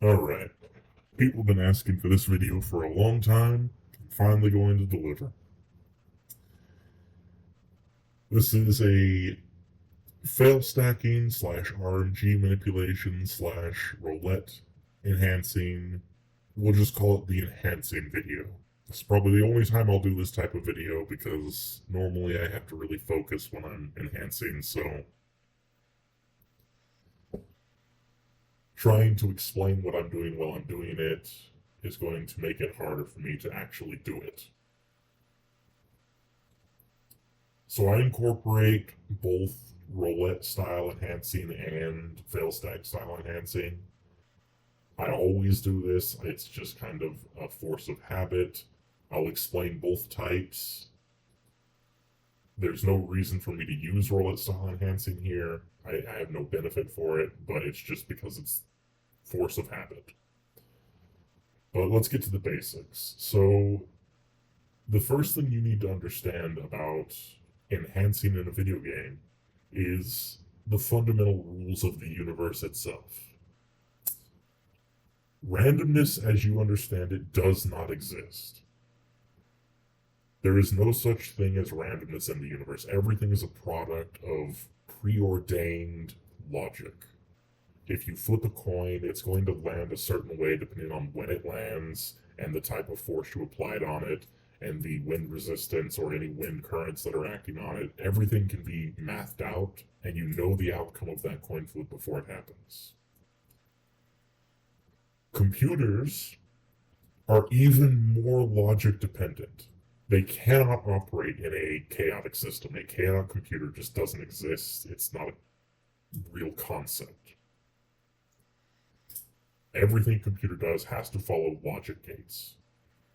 Alright, people have been asking for this video for a long time. I'm finally going to deliver. This is a fail stacking slash RNG manipulation slash roulette enhancing. We'll just call it the enhancing video. It's probably the only time I'll do this type of video because normally I have to really focus when I'm enhancing, so trying to explain what I'm doing while I'm doing it is going to make it harder for me to actually do it. So I incorporate both roulette style enhancing and fail stack style enhancing. I always do this. It's just kind of a force of habit. I'll explain both types. There's no reason for me to use roulette style enhancing here. I have no benefit for it, but it's just because it's force of habit. But let's get to the basics. So the first thing you need to understand about enhancing in a video game is the fundamental rules of the universe itself. Randomness, as you understand it, does not exist. There is no such thing as randomness in the universe. Everything is a product of preordained logic. If you flip a coin, it's going to land a certain way depending on when it lands and the type of force you applied on it and the wind resistance or any wind currents that are acting on it. Everything can be mathed out, and you know the outcome of that coin flip before it happens. Computers are even more logic dependent. They cannot operate in a chaotic system. A chaotic computer just doesn't exist. It's not a real concept. Everything a computer does has to follow logic gates.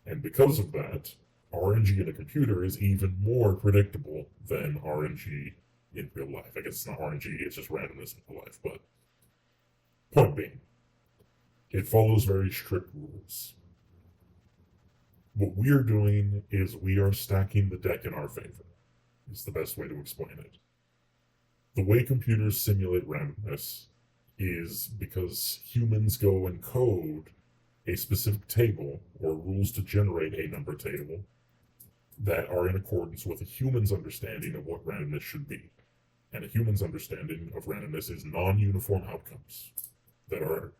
And because of that, RNG in a computer is even more predictable than RNG in real life. I guess it's not RNG, it's just randomness in real life. But point being, it follows very strict rules. What we are doing is we are stacking the deck in our favor. Is the best way to explain it. The way computers simulate randomness is because humans go and code a specific table or rules to generate a number table that are in accordance with a human's understanding of what randomness should be. And a human's understanding of randomness is non-uniform outcomes that are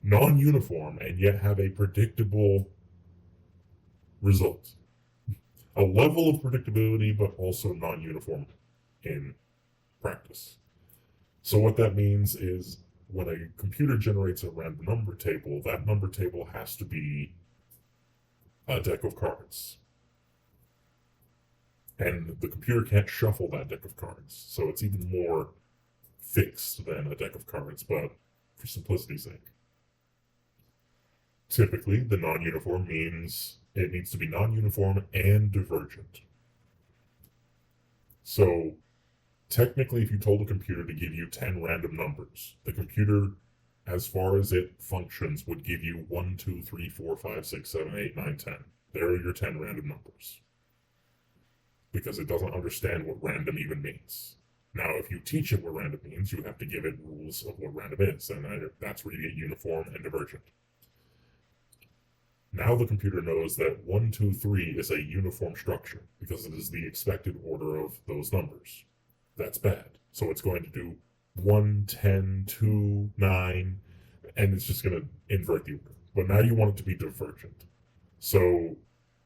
non-uniform and yet have a predictable result. A level of predictability, but also non-uniform in practice. So what that means is when a computer generates a random number table, that number table has to be a deck of cards. And the computer can't shuffle that deck of cards. So it's even more fixed than a deck of cards, but for simplicity's sake. Typically, the non-uniform means it needs to be non-uniform and divergent. So, technically, if you told a computer to give you 10 random numbers, the computer, as far as it functions, would give you 1, 2, 3, 4, 5, 6, 7, 8, 9, 10. There are your 10 random numbers. Because it doesn't understand what random even means. Now, if you teach it what random means, you have to give it rules of what random is, and that's where you get uniform and divergent. Now the computer knows that 1, 2, 3 is a uniform structure because it is the expected order of those numbers. That's bad. So it's going to do 1, 10, 2, 9, and it's just going to invert the order. But now you want it to be divergent. So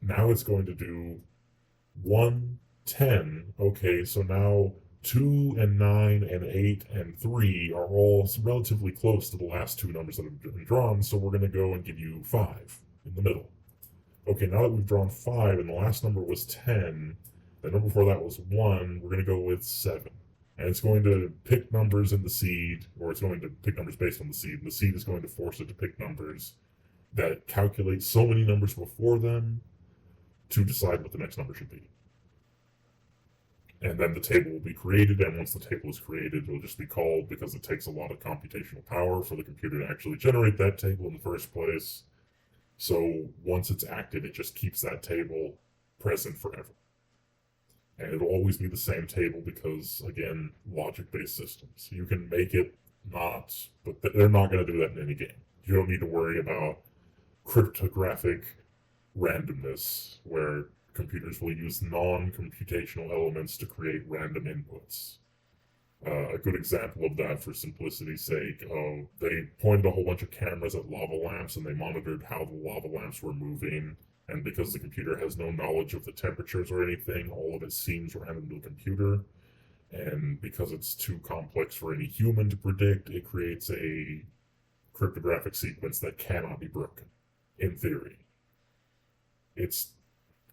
now it's going to do 1, 10. Okay, so now 2 and 9 and 8 and 3 are all relatively close to the last two numbers that have been drawn, so we're going to go and give you 5 in the middle. Okay, now that we've drawn 5 and the last number was 10, the number before that was 1, we're going to go with 7. And it's going to pick numbers in the seed, or it's going to pick numbers based on the seed, and the seed is going to force it to pick numbers that calculate so many numbers before them to decide what the next number should be. And then the table will be created, and once the table is created, it'll just be called because it takes a lot of computational power for the computer to actually generate that table in the first place. So once it's active, it just keeps that table present forever. And it'll always be the same table because, again, logic-based systems. You can make it not, but they're not going to do that in any game. You don't need to worry about cryptographic randomness, where computers will use non-computational elements to create random inputs. A good example of that, for simplicity's sake, they pointed a whole bunch of cameras at lava lamps and they monitored how the lava lamps were moving. And because the computer has no knowledge of the temperatures or anything, all of it seems random to the computer. And because it's too complex for any human to predict, it creates a cryptographic sequence that cannot be broken, in theory. It's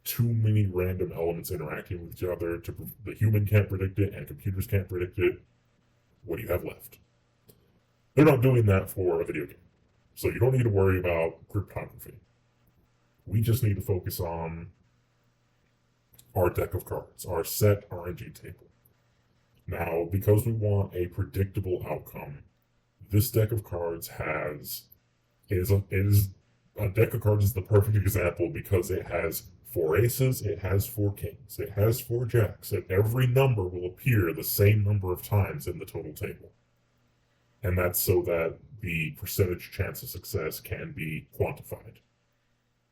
too many random elements interacting with each other. The human can't predict it, and computers can't predict it. What do you have left? They're not doing that for a video game, so you don't need to worry about cryptography. We just need to focus on our deck of cards, our set RNG table. Now, because we want a predictable outcome, this deck of cards is a deck of cards is the perfect example because it has 4 aces, it has 4 kings, it has 4 jacks, and every number will appear the same number of times in the total table. And that's so that the percentage chance of success can be quantified.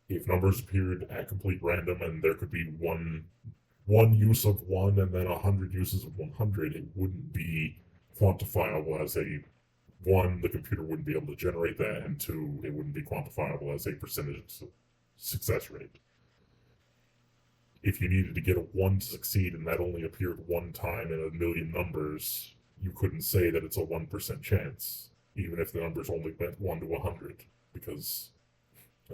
If numbers appeared at complete random and there could be one use of 1 and then 100 uses of 100, it wouldn't be quantifiable as a 1, the computer wouldn't be able to generate that, and 2, it wouldn't be quantifiable as a percentage success rate. If you needed to get a 1 to succeed and that only appeared 1 time in a million numbers, you couldn't say that it's a 1% chance, even if the numbers only went 1 to 100, because,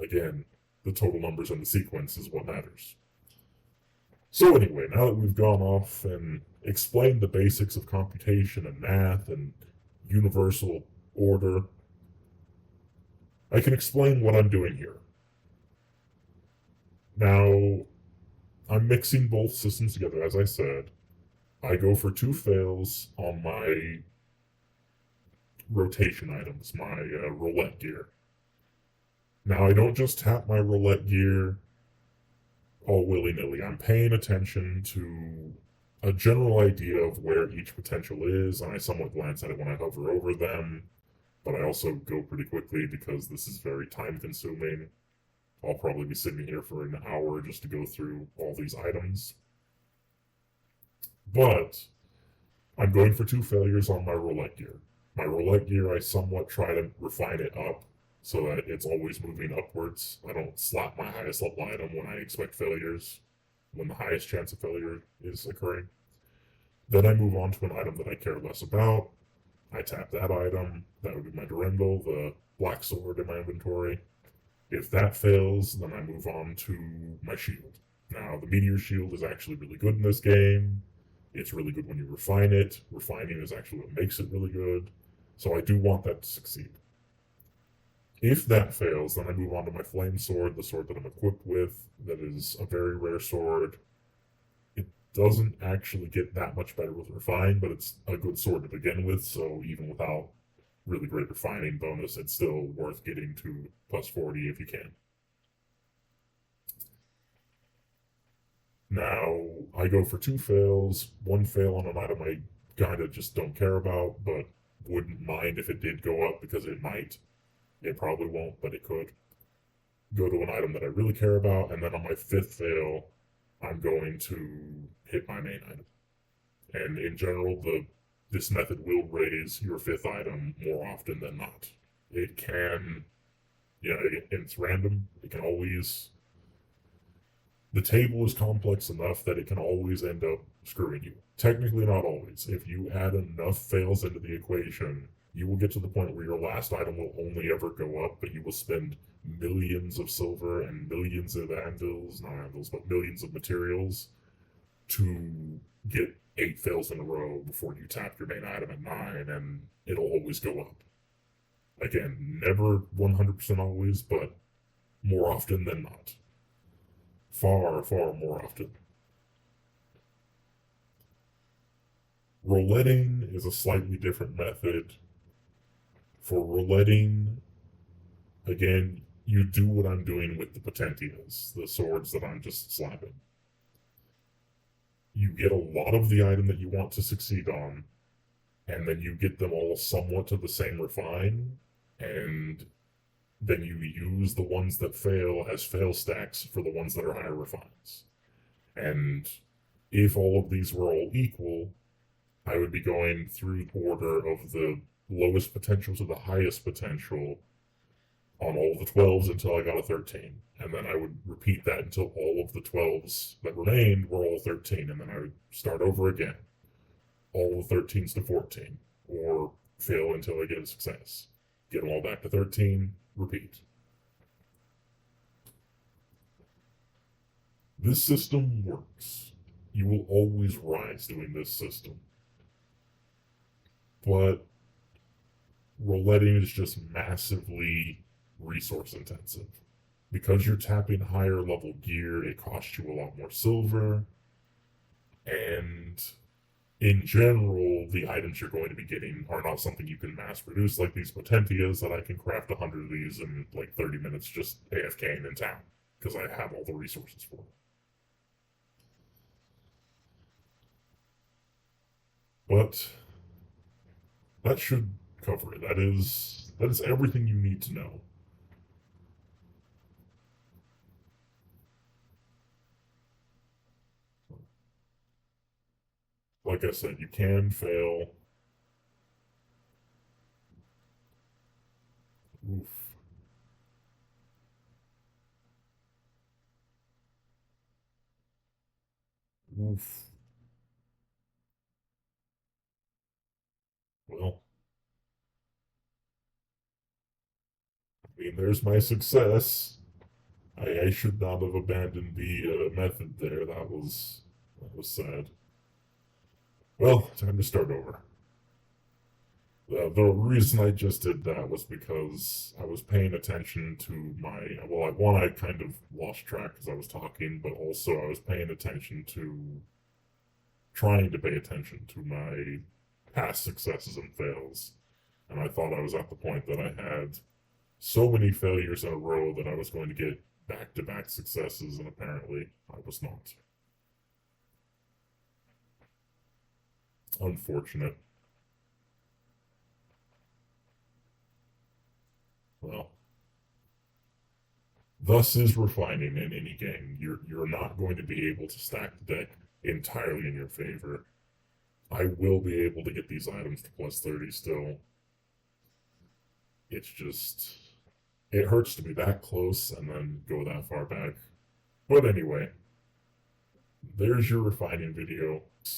again, the total numbers in the sequence is what matters. So anyway, now that we've gone off and explained the basics of computation and math and universal order, I can explain what I'm doing here. Now, I'm mixing both systems together, as I said. I go for 2 fails on my rotation items, my roulette gear. Now, I don't just tap my roulette gear all willy-nilly. I'm paying attention to a general idea of where each potential is, and I somewhat glance at it when I hover over them, but I also go pretty quickly because this is very time-consuming. I'll probably be sitting here for an hour just to go through all these items. But I'm going for 2 failures on my roulette gear. My roulette gear, I somewhat try to refine it up so that it's always moving upwards. I don't slap my highest level item when I expect failures, when the highest chance of failure is occurring. Then I move on to an item that I care less about. I tap that item. That would be my Durendal, the black sword in my inventory. If that fails, then I move on to my shield. Now, the meteor shield is actually really good in this game. It's really good when you refine it. Refining is actually what makes it really good. So I do want that to succeed. If that fails, then I move on to my flame sword, the sword that I'm equipped with. That is a very rare sword. It doesn't actually get that much better with refine, but it's a good sword to begin with, so even without really great refining bonus, it's still worth getting to plus 40 if you can. Now, I go for 2 fails, 1 fail on an item I kind of just don't care about, but wouldn't mind if it did go up because it might. It probably won't, but it could. Go to an item that I really care about, and then on my 5th fail, I'm going to hit my main item. And in general, this method will raise your 5th item more often than not. It can, it's random. It can always, the table is complex enough that it can always end up screwing you. Technically not always. If you add enough fails into the equation, you will get to the point where your last item will only ever go up, but you will spend millions of silver and millions of millions of materials to get 8 fails in a row before you tap your main item at 9, and it'll always go up. Again, never 100% always, but more often than not. Far, far more often. Rouletting is a slightly different method. For rouletting, again, you do what I'm doing with the potentias, the swords that I'm just slapping. You get a lot of the item that you want to succeed on, and then you get them all somewhat to the same refine, and then you use the ones that fail as fail stacks for the ones that are higher refines. And if all of these were all equal, I would be going through order of the lowest potential to the highest potential on all the 12s until I got a 13. And then I would repeat that until all of the 12s that remained were all 13. And then I would start over again. All the 13s to 14. Or fail until I get a success. Get them all back to 13, repeat. This system works. You will always rise doing this system. But rouletting is just massively resource intensive. Because you're tapping higher level gear, it costs you a lot more silver. And in general, the items you're going to be getting are not something you can mass produce, like these Potentias that I can craft 100 of these in like 30 minutes just AFKing in town, because I have all the resources for it. But that should cover it. That is everything you need to know. Like I said, you can fail. Oof. Oof. Well, I mean, there's my success. I should not have abandoned the method there. That was sad. Well, time to start over. The reason I just did that was because I was paying attention to my. Well, one, I kind of lost track because I was talking, but also I was paying attention to. Trying to pay attention to my past successes and fails. And I thought I was at the point that I had so many failures in a row that I was going to get back to back successes, and apparently I was not. Unfortunate. Well, thus is refining in any game. You're not going to be able to stack the deck entirely in your favor. I will be able to get these items to plus 30 still. It's just it hurts to be that close and then go that far back. But anyway, there's your refining video.